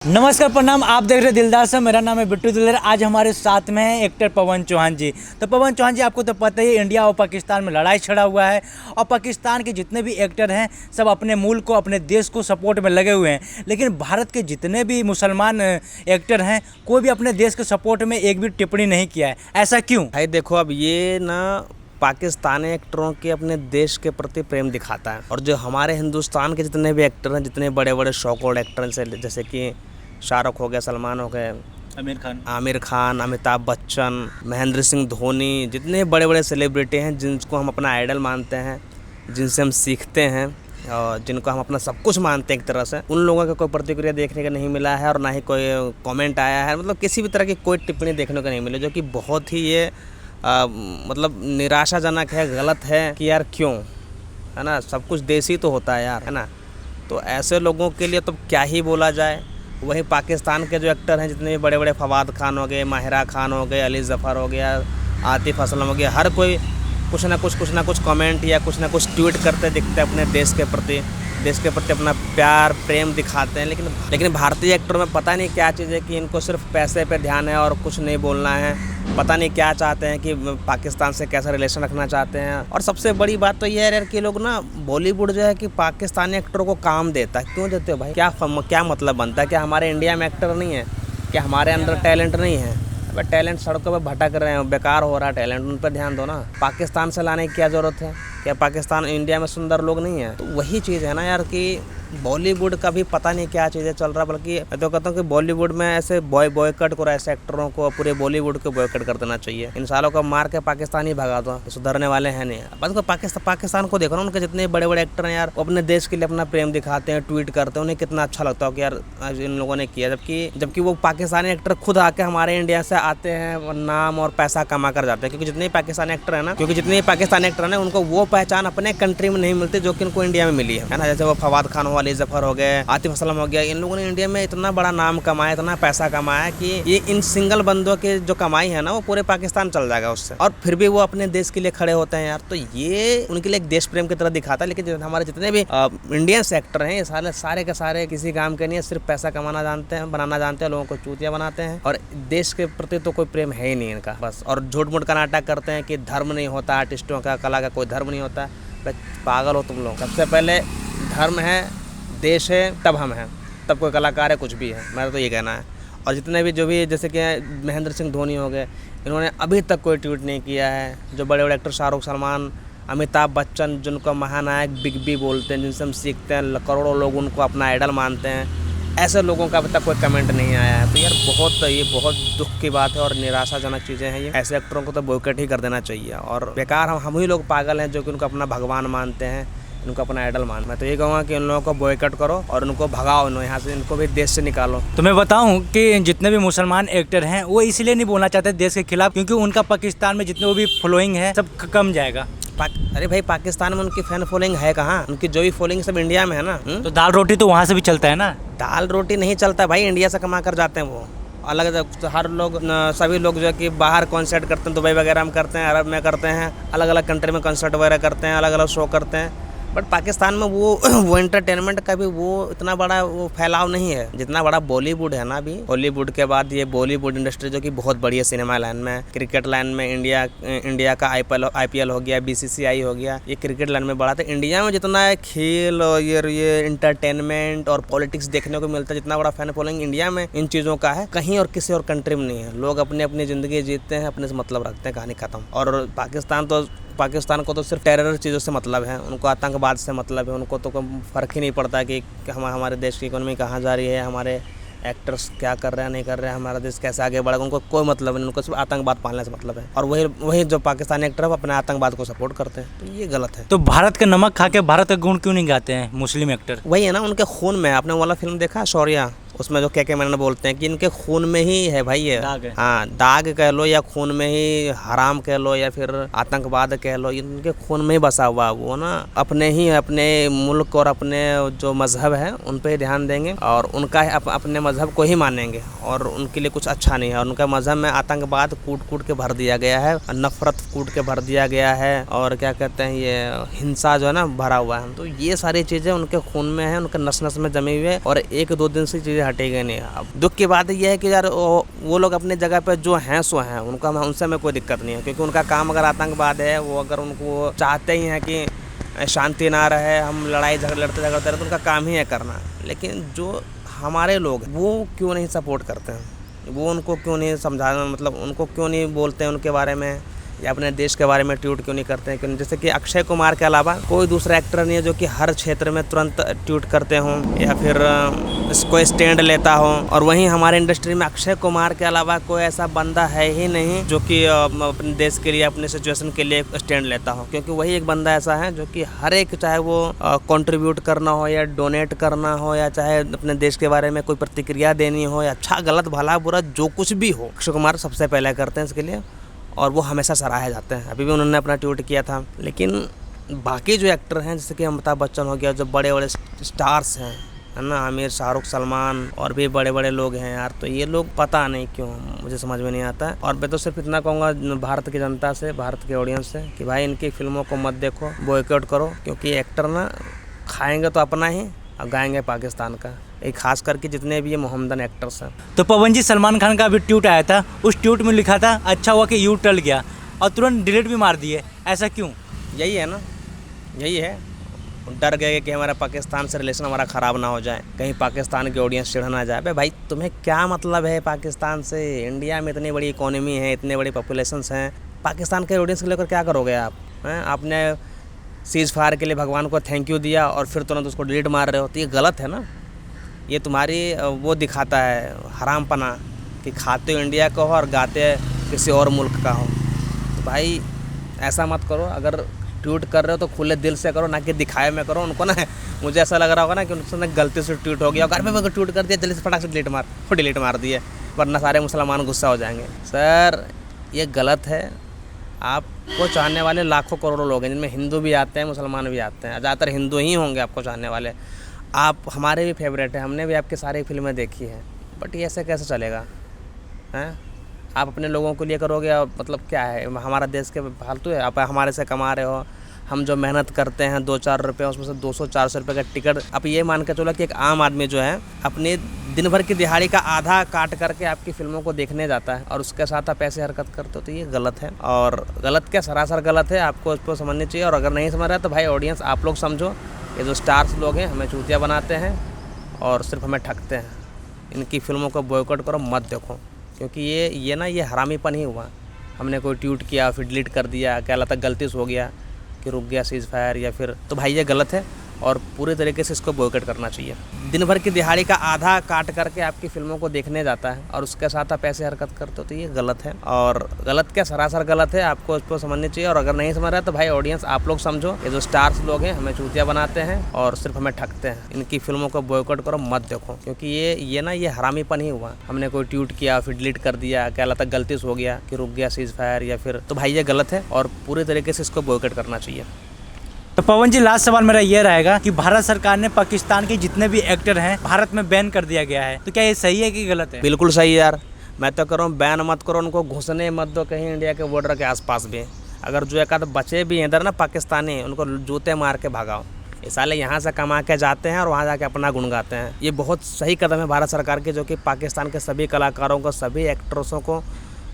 नमस्कार प्रणाम। आप देख रहे दिलदार से। मेरा नाम है बिट्टू दिलदार। आज हमारे साथ में है एक्टर पवन चौहान जी। तो पवन चौहान जी, आपको तो पता ही है इंडिया और पाकिस्तान में लड़ाई छिड़ा हुआ है और पाकिस्तान के जितने भी एक्टर हैं सब अपने मुल्क को, अपने देश को सपोर्ट में लगे हुए हैं। लेकिन भारत के जितने भी मुसलमान एक्टर हैं कोई भी अपने देश के सपोर्ट में एक भी टिप्पणी नहीं किया है। ऐसा क्यों? भाई देखो, अब ये ना पाकिस्तानी एक्टरों के अपने देश के प्रति प्रेम दिखाता है। और जो हमारे हिंदुस्तान के जितने भी एक्टर हैं, जितने बड़े बड़े शौकोड एक्टर हैं, जैसे कि शाहरुख हो गया, सलमान हो गए, आमिर खान, अमिताभ बच्चन, महेंद्र सिंह धोनी, जितने बड़े बड़े सेलिब्रिटी हैं जिनको हम अपना आइडल मानते हैं, जिनसे हम सीखते हैं और जिनको हम अपना सब कुछ मानते हैं एक तरह से, उन लोगों का कोई प्रतिक्रिया देखने का नहीं मिला है और ना ही कोई कमेंट आया है। मतलब किसी भी तरह की कोई टिप्पणी देखने को नहीं मिली, जो कि बहुत ही ये मतलब निराशाजनक है, गलत है कि यार क्यों, है ना। सब कुछ देसी तो होता है यार, है ना। तो ऐसे लोगों के लिए तो क्या ही बोला जाए। वहीं पाकिस्तान के जो एक्टर हैं, जितने भी बड़े बड़े फवाद खान हो गए, माहिरा खान हो गए, अली ज़फ़र हो गया, आतिफ़ असलम हो गया, हर कोई कुछ ना कुछ कमेंट या कुछ ना कुछ ट्वीट करते दिखते हैं अपने देश के प्रति अपना प्यार प्रेम दिखाते हैं। लेकिन भारतीय एक्टरों में पता नहीं क्या चीज़ है कि इनको सिर्फ पैसे पे ध्यान है और कुछ नहीं बोलना है। पता नहीं क्या चाहते हैं, कि पाकिस्तान से कैसा रिलेशन रखना चाहते हैं। और सबसे बड़ी बात तो ये है यार कि लोग ना, बॉलीवुड जो है कि पाकिस्तानी एक्टरों को काम देता है। क्यों देते हो भाई? क्या मतलब बनता है? क्या हमारे इंडिया में एक्टर नहीं है? क्या हमारे अंदर टैलेंट नहीं है? अब टैलेंट सड़कों पर भटक रहे हैं, बेकार हो रहा है टैलेंट, उन पर ध्यान दो ना। पाकिस्तान से लाने की क्या ज़रूरत है? क्या पाकिस्तान इंडिया में सुंदर लोग नहीं हैं? तो वही चीज़ है ना यार कि बॉलीवुड का भी पता नहीं क्या चीज़ें चल रहा है। बल्कि मैं तो कहता हूँ कि बॉलीवुड में ऐसे बॉयकट करो, ऐसे एक्टरों को, पूरे बॉलीवुड को बॉयकट कर देना चाहिए। इन सालों को मार के पाकिस्तान ही भगा दो, सुधरने वाले हैं नहीं। बस पाकिस्तान को देखो ना, उनके जितने बड़े बड़े एक्टर हैं यार, वो अपने देश के लिए अपना प्रेम दिखाते हैं, ट्वीट करते हैं, उन्हें कितना अच्छा लगता है कि यार इन लोगों ने किया। जबकि वो पाकिस्तानी एक्टर खुद आके हमारे इंडिया से आते हैं, नाम और पैसा कमा कर जाते हैं। क्योंकि जितने पाकिस्तानी एक्टर है ना, उनको वो पहचान अपने कंट्री में नहीं मिलती जो कि उनको इंडिया में मिली है ना। जैसे वो फवाद खान हो, अली ज़फ़र हो गए, आतिफ़ असलम हो गया, इन लोगों ने इंडिया में इतना बड़ा नाम कमाया, इतना पैसा कमाया कि ये इन सिंगल बंदों के जो कमाई है ना, वो पूरे पाकिस्तान चल जाएगा उससे। और फिर भी वो अपने देश के लिए खड़े होते हैं यार। तो ये उनके लिए एक देश प्रेम की तरह दिखाता है। लेकिन हमारे जितने भी इंडियंस एक्टर हैं, ये सारे के सारे किसी काम के नहीं, सिर्फ पैसा कमाना जानते हैं, बनाना जानते हैं, लोगों को चूतिया बनाते हैं और देश के प्रति तो कोई प्रेम है ही नहीं इनका बस। और झूठ मूठ का नाटक करते हैं कि धर्म नहीं होता आर्टिस्टों का, कला का कोई धर्म नहीं होता। पागल हो तुम लोग। सबसे पहले धर्म है, देश है, तब हम हैं, तब कोई कलाकार है, कुछ भी है। मेरा तो ये कहना है। और जितने भी जो भी, जैसे कि महेंद्र सिंह धोनी हो गए, इन्होंने अभी तक कोई ट्वीट नहीं किया है। जो बड़े बड़े एक्टर शाहरुख, सलमान, अमिताभ बच्चन, जिनको महानायक बिग बी बोलते हैं, जिनसे हम सीखते हैं, करोड़ों लोग उनको अपना आइडल मानते हैं, ऐसे लोगों का अभी तक कोई कमेंट नहीं आया है। तो यार ये बहुत दुख की बात है और निराशाजनक चीज़ें हैं ये। ऐसे एक्टरों को तो बॉयकट ही कर देना चाहिए। और बेकार हम ही लोग पागल हैं जो कि उनको अपना भगवान मानते हैं, इनको अपना आइडल मान। मैं तो ये कहूँगा कि इन लोगों को बॉयकट करो और उनको भगाओ, यहाँ से, इनको भी देश से निकालो। तो मैं बताऊं कि जितने भी मुसलमान एक्टर हैं वो इसलिए नहीं बोलना चाहते देश के खिलाफ क्योंकि उनका पाकिस्तान में जितने वो भी फॉलोइंग है सब कम जाएगा। अरे भाई, पाकिस्तान में उनकी फैन फॉलोइंग है कहाँ? उनकी जो भी फॉलोइंग सब इंडिया में है ना। तो दाल रोटी तो वहाँ से भी चलता है ना। दाल रोटी नहीं चलता भाई, इंडिया से कमा कर जाते हैं वो अलग। हर लोग, सभी लोग जो है कि बाहर कॉन्सर्ट करते हैं, दुबई वगैरह में करते हैं, अरब में करते हैं, अलग अलग कंट्री में कॉन्सर्ट वगैरह करते हैं, अलग अलग शो करते हैं। बट पाकिस्तान में वो एंटरटेनमेंट का भी वो इतना बड़ा वो फैलाव नहीं है जितना बड़ा बॉलीवुड है ना। अभी हॉलीवुड के बाद ये बॉलीवुड इंडस्ट्री जो कि बहुत बड़ी है, सिनेमा लाइन में, क्रिकेट लाइन में, इंडिया का IPL हो गया, BCCI हो गया, ये क्रिकेट लाइन में बड़ा था। इंडिया में जितना खेल और ये एंटरटेनमेंट और पॉलिटिक्स देखने को मिलता है, जितना बड़ा फैन फॉलोइंग इंडिया में इन चीज़ों का है, कहीं और किसी और कंट्री में नहीं है। लोग अपनी अपनी ज़िंदगी जीते हैं, अपने से मतलब रखते हैं, कहानी खत्म। और पाकिस्तान को तो सिर्फ टेरर चीज़ों से मतलब है, उनको आतंकवाद से मतलब है। उनको तो कोई फ़र्क ही नहीं पड़ता कि हमारे देश की इकोनॉमी कहाँ जा रही है, हमारे एक्टर्स क्या कर रहे हैं नहीं कर रहे हैं, हमारा देश कैसे आगे बढ़ेगा, उनको कोई मतलब नहीं। उनको सिर्फ आतंकवाद पालने से मतलब है। और वही जो पाकिस्तानी एक्टर है अपने आतंकवाद को सपोर्ट करते हैं। तो ये गलत है। तो भारत का नमक खा के भारत का गुण क्यों नहीं गाते हैं मुस्लिम एक्टर? वही है ना, उनके खून में। आपने वाला फिल्म देखा शौर्या? उसमें जो के मैंने बोलते हैं कि इनके खून में ही है भाई ये दाग है। हाँ, दाग कह लो या खून में ही हराम कह लो या फिर आतंकवाद कह लो, इनके खून में ही बसा हुआ वो ना। अपने मुल्क और अपने जो मजहब है उन पे ही ध्यान देंगे और उनका अपने मजहब को ही मानेंगे और उनके लिए कुछ अच्छा नहीं है। और उनका मजहब में आतंकवाद कूट के भर दिया गया है, नफरत कूट के भर दिया गया है और क्या कहते हैं ये हिंसा जो है ना भरा हुआ है। तो ये सारी चीज़ें उनके खून में है, उनके नस नस में जमी हुई है और 1-2 दिन से चीज़ें हटेगा नहीं। अब दुख की बात यह है कि यार वो लोग अपने जगह पे जो हैं सो हैं, उनका उनसे में कोई दिक्कत नहीं है, क्योंकि उनका काम अगर आतंकवाद है, वो अगर उनको चाहते ही हैं कि शांति ना रहे, हम लड़ाई लड़ते रहे, तो उनका काम ही है करना। लेकिन जो हमारे लोग वो क्यों नहीं सपोर्ट करते हैं, वो उनको क्यों नहीं समझाना, मतलब उनको क्यों नहीं बोलते हैं उनके बारे में, या अपने देश के बारे में ट्वीट क्यों नहीं करते हैं? क्यों नहीं? जैसे कि अक्षय कुमार के अलावा कोई दूसरा एक्टर नहीं है जो कि हर क्षेत्र में तुरंत ट्वीट करते हों या फिर कोई स्टैंड लेता हो। और वहीं हमारे इंडस्ट्री में अक्षय कुमार के अलावा कोई ऐसा बंदा है ही नहीं जो कि अपने देश के लिए, अपने सिचुएशन के लिए स्टैंड लेता हो, क्योंकि वही एक बंदा ऐसा है जो कि हर एक, चाहे वो कंट्रीब्यूट करना हो या डोनेट करना हो, या चाहे अपने देश के बारे में कोई प्रतिक्रिया देनी हो, या अच्छा गलत भला बुरा जो कुछ भी हो, अक्षय कुमार सबसे पहले करते हैं इसके लिए, और वो हमेशा सराहे जाते हैं। अभी भी उन्होंने अपना ट्वीट किया था। लेकिन बाकी जो एक्टर हैं, जैसे कि अमिताभ बच्चन हो गया, जो बड़े बड़े स्टार्स हैं, है ना, आमिर, शाहरुख, सलमान, और भी बड़े बड़े लोग हैं यार, तो ये लोग पता नहीं क्यों, मुझे समझ में नहीं आता है। और मैं तो सिर्फ इतना कहूँगा भारत की जनता से, भारत के ऑडियंस से, कि भाई इनकी फिल्मों को मत देखो, बॉयकॉट करो, क्योंकि एक्टर ना खाएंगे तो अपना ही और गाएंगे पाकिस्तान का। एक खास करके जितने भी ये मोहम्मदन एक्टर्स हैं। तो पवन जी, सलमान खान का अभी ट्वीट आया था, उस ट्वीट में लिखा था अच्छा हुआ कि यू टल गया, और तुरंत डिलीट भी मार दिए, ऐसा क्यों? यही है ना, यही है, डर गए कि हमारा पाकिस्तान से रिलेशन हमारा ख़राब ना हो जाए, कहीं पाकिस्तान की ऑडियंस चिढ़ ना जाए। भाई तुम्हें क्या मतलब है पाकिस्तान से? इंडिया में इतनी बड़ी इकोनॉमी है, इतने बड़ी पॉपुलेशंस हैं, पाकिस्तान के ऑडियंस को लेकर क्या करोगे आप? हैं, आपने सीज़ फायर के लिए भगवान को थैंक यू दिया और फिर तुरंत उसको डिलीट मार रहे हो, तो ये गलत है ना। ये तुम्हारी वो दिखाता है हरामपना कि खाते हो इंडिया का हो और गाते किसी और मुल्क का हो। तो भाई ऐसा मत करो, अगर ट्वीट कर रहे हो तो खुले दिल से करो, ना कि दिखाए में करो। उनको ना, मुझे ऐसा लग रहा होगा ना कि उनसे गलती से ट्वीट हो गया, घर में अगर ट्वीट कर दिया जल्दी से फटाक से डिलीट मार दिए, वरना सारे मुसलमान गुस्सा हो जाएंगे। सर ये गलत है। आपको चाहने वाले लाखों करोड़ों लोग हैं, जिनमें हिंदू भी आते हैं, मुसलमान भी आते हैं, ज़्यादातर हिंदू ही होंगे आपको चाहने वाले। आप हमारे भी फेवरेट हैं, हमने भी आपकी सारी फिल्में देखी हैं, बट ये ऐसे कैसे चलेगा? हैं, आप अपने लोगों के लिए करोगे, और मतलब क्या है, हमारा देश के फालतू है? आप हमारे से कमा रहे हो, हम जो मेहनत करते हैं 2-4 रुपये, उसमें से 200-400 रुपये का टिकट, आप ये मान के चलो कि एक आम आदमी जो है अपनी दिन भर की दिहाड़ी का आधा काट करके आपकी फिल्मों को देखने जाता है, और उसके साथ आप ऐसे हरकत करते हो, तो ये गलत है। और गलत क्या, सरासर गलत है, आपको इसको समझनी चाहिए। और अगर नहीं समझ रहा तो भाई ऑडियंस आप लोग समझो, ये जो स्टार्स लोग हैं हमें चूतिया बनाते हैं और सिर्फ हमें ठगते हैं। इनकी फिल्मों को बॉयकॉट करो, मत देखो, क्योंकि ये ना, ये हरामीपन ही हुआ। हमने कोई ट्वीट किया फिर डिलीट कर दिया, क्या लगता गलती से हो गया कि रुक गया सीज़ फायर या फिर, तो भाई ये गलत है और पूरे तरीके से इसको बॉयकॉट करना चाहिए। दिन भर की दिहाड़ी का आधा काट करके आपकी फिल्मों को देखने जाता है और उसके साथ आप ऐसे हरकत करते हो, तो ये गलत है। और गलत क्या, सरासर गलत है, आपको इसको समझनी चाहिए। और अगर नहीं समझ रहा तो भाई ऑडियंस आप लोग समझो, ये जो स्टार्स लोग हैं हमें चूतिया बनाते हैं और सिर्फ हमें ठगते हैं। इनकी फिल्मों को बॉयकॉट करो, मत देखो, क्योंकि ये ना, ये हरामीपन ही हुआ। हमने कोई ट्वीट किया फिर डिलीट कर दिया, क्या लगता गलती से हो गया कि रुक गया सीज़ फायर या फिर, तो भाई ये गलत है और पूरे तरीके से इसको बॉयकॉट करना चाहिए। तो पवन जी, लास्ट सवाल मेरा ये रहेगा कि भारत सरकार ने पाकिस्तान के जितने भी एक्टर हैं भारत में बैन कर दिया गया है, तो क्या ये सही है कि गलत है? बिल्कुल सही है यार, मैं तो कह रहा हूँ बैन मत करो, उनको घुसने मत दो कहीं इंडिया के बॉर्डर के आसपास भी। अगर जो एक आध बचे भी हैं इधर ना पाकिस्तानी, उनको जूते मार के भगाओ। ये साले यहाँ से कमा के जाते हैं और वहाँ जाके अपना गुण गाते हैं। ये बहुत सही कदम है भारत सरकार के, जो कि पाकिस्तान के सभी कलाकारों को, सभी एक्ट्रेसों को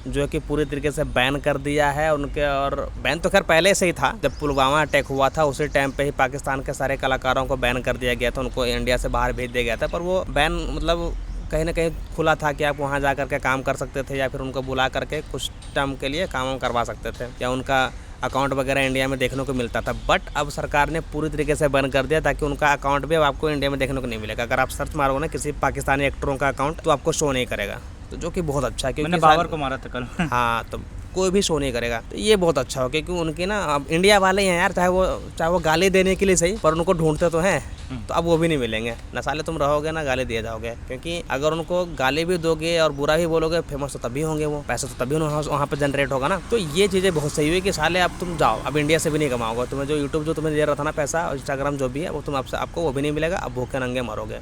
जो कि पूरी तरीके से बैन कर दिया है उनके। और बैन तो खैर पहले से ही था, जब पुलवामा अटैक हुआ था उसी टाइम पे ही पाकिस्तान के सारे कलाकारों को बैन कर दिया गया था, उनको इंडिया से बाहर भेज दिया गया था। पर वो बैन मतलब कहीं ना कहीं खुला था कि आप वहाँ जा कर के काम कर सकते थे, या फिर उनको बुला करके कुछ टाइम के लिए काम करवा सकते थे, या उनका अकाउंट वगैरह इंडिया में देखने को मिलता था। बट अब सरकार ने पूरी तरीके से बैन कर दिया, ताकि उनका अकाउंट भी अब आपको इंडिया में देखने को नहीं मिलेगा। अगर आप सर्च मारोगे ना किसी पाकिस्तानी एक्टरों का अकाउंट, तो आपको शो नहीं करेगा, तो जो कि बहुत अच्छा है, क्योंकि मैंने बाबर को मारा था कल। हाँ, तो कोई भी शो नहीं करेगा, तो ये बहुत अच्छा हो, क्योंकि उनकी ना, अब इंडिया वाले हैं यार, चाहे वो गाली देने के लिए सही, पर उनको ढूंढते तो हैं, तो अब वो भी नहीं मिलेंगे। न साले तुम रहोगे ना गाली दिए जाओगे, क्योंकि अगर उनको गाली भी दोगे और बुरा भी बोलोगे, फेमस तो तभी होंगे, वो पैसा तो तभी वहाँ पर जनरेट होगा ना। तो ये चीज़ें बहुत सही हुई कि साले अब तुम जाओ, अब इंडिया से भी नहीं कमाओगे, तुम्हें जो यूट्यूब जो तुम्हें दे रहा था ना पैसा, और इंस्टाग्राम जो भी है, वो तुम आपको वो भी नहीं मिलेगा, अब भूखे नंगे मरोगे।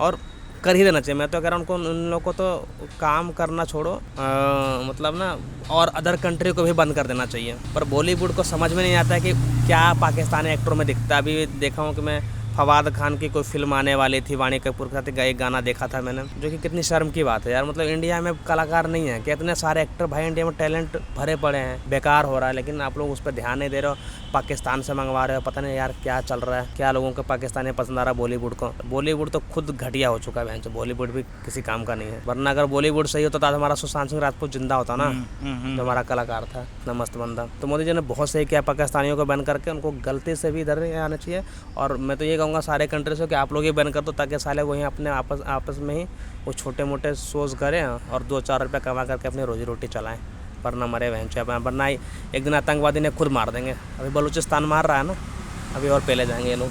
और कर ही देना चाहिए। मैं तो कह रहा हूँ उनको, उन लोगों को तो काम करना छोड़ो, मतलब ना, और अदर कंट्री को भी बंद कर देना चाहिए। पर बॉलीवुड को समझ में नहीं आता है कि क्या पाकिस्तानी एक्टरों में दिखता है। अभी देखा हूँ कि मैं फवाद खान की कोई फिल्म आने वाली थी, वाणी कपूर के साथ एक गाना देखा था मैंने, जो कि कितनी शर्म की बात है यार। मतलब इंडिया में कलाकार नहीं है कि इतने सारे एक्टर भाई, इंडिया में टैलेंट भरे पड़े हैं, बेकार हो रहा है, लेकिन आप लोग उस पर ध्यान नहीं दे रहे हो, पाकिस्तान से मंगवा रहे हो। पता नहीं यार क्या चल रहा है, क्या लोगों को पाकिस्तानी पसंद आ रहा है बॉलीवुड को। बॉलीवुड तो खुद घटिया हो चुका है, बॉलीवुड भी किसी काम का नहीं है। वरना अगर बॉलीवुड सही होता तो आज हमारा सुशांत सिंह राजपूत जिंदा होता ना, जो हमारा कलाकार था, इतना मस्त बंदा। तो मोदी जी ने बहुत सही किया पाकिस्तानियों को बैन करके, उनको गलती से भी इधर नहीं आना चाहिए। और मैं तो ये कहूँगा सारे कंट्री से कि आप लोग ये बैन कर दो, ताकि साले वहीं अपने आपस में ही वो छोटे मोटे शोज़ करें और 2-4 रुपये कमा करके अपनी रोजी रोटी चलाएं, वरना मरे वह वरना एक दिन आतंकवादी ने खुद मार देंगे। अभी बलूचिस्तान मार रहा है ना, अभी और पहले जाएंगे ये लोग।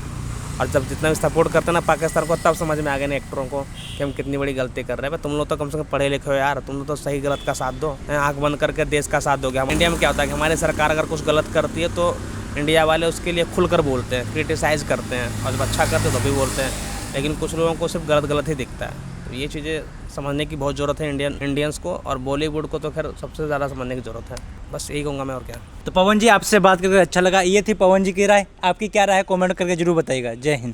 और जब जितना भी सपोर्ट करते हैं ना पाकिस्तान को, तब समझ में आ गया ना एक्टरों को कि हम कितनी बड़ी गलती कर रहे हैं। तुम लोग तो कम से कम पढ़े लिखे हो यार, तुम लोग तो सही गलत का साथ दो, आँख बंद करके देश का साथ दोगे। हम इंडिया में क्या होता है कि हमारी सरकार अगर कुछ गलत करती है तो इंडिया वाले उसके लिए खुलकर बोलते हैं, क्रिटिसाइज़ करते हैं, और जब अच्छा करते हैं तो भी बोलते हैं। लेकिन कुछ लोगों को सिर्फ गलत ही दिखता है। तो ये चीज़ें समझने की बहुत ज़रूरत है इंडियंस को, और बॉलीवुड को तो खैर सबसे ज़्यादा समझने की ज़रूरत है। बस यही कहूँगा मैं, और क्या। तो पवन जी आपसे बात करके अच्छा लगा। ये थी पवन जी की राय। आपकी क्या राय है कमेंट करके जरूर बताइएगा। जय हिंद।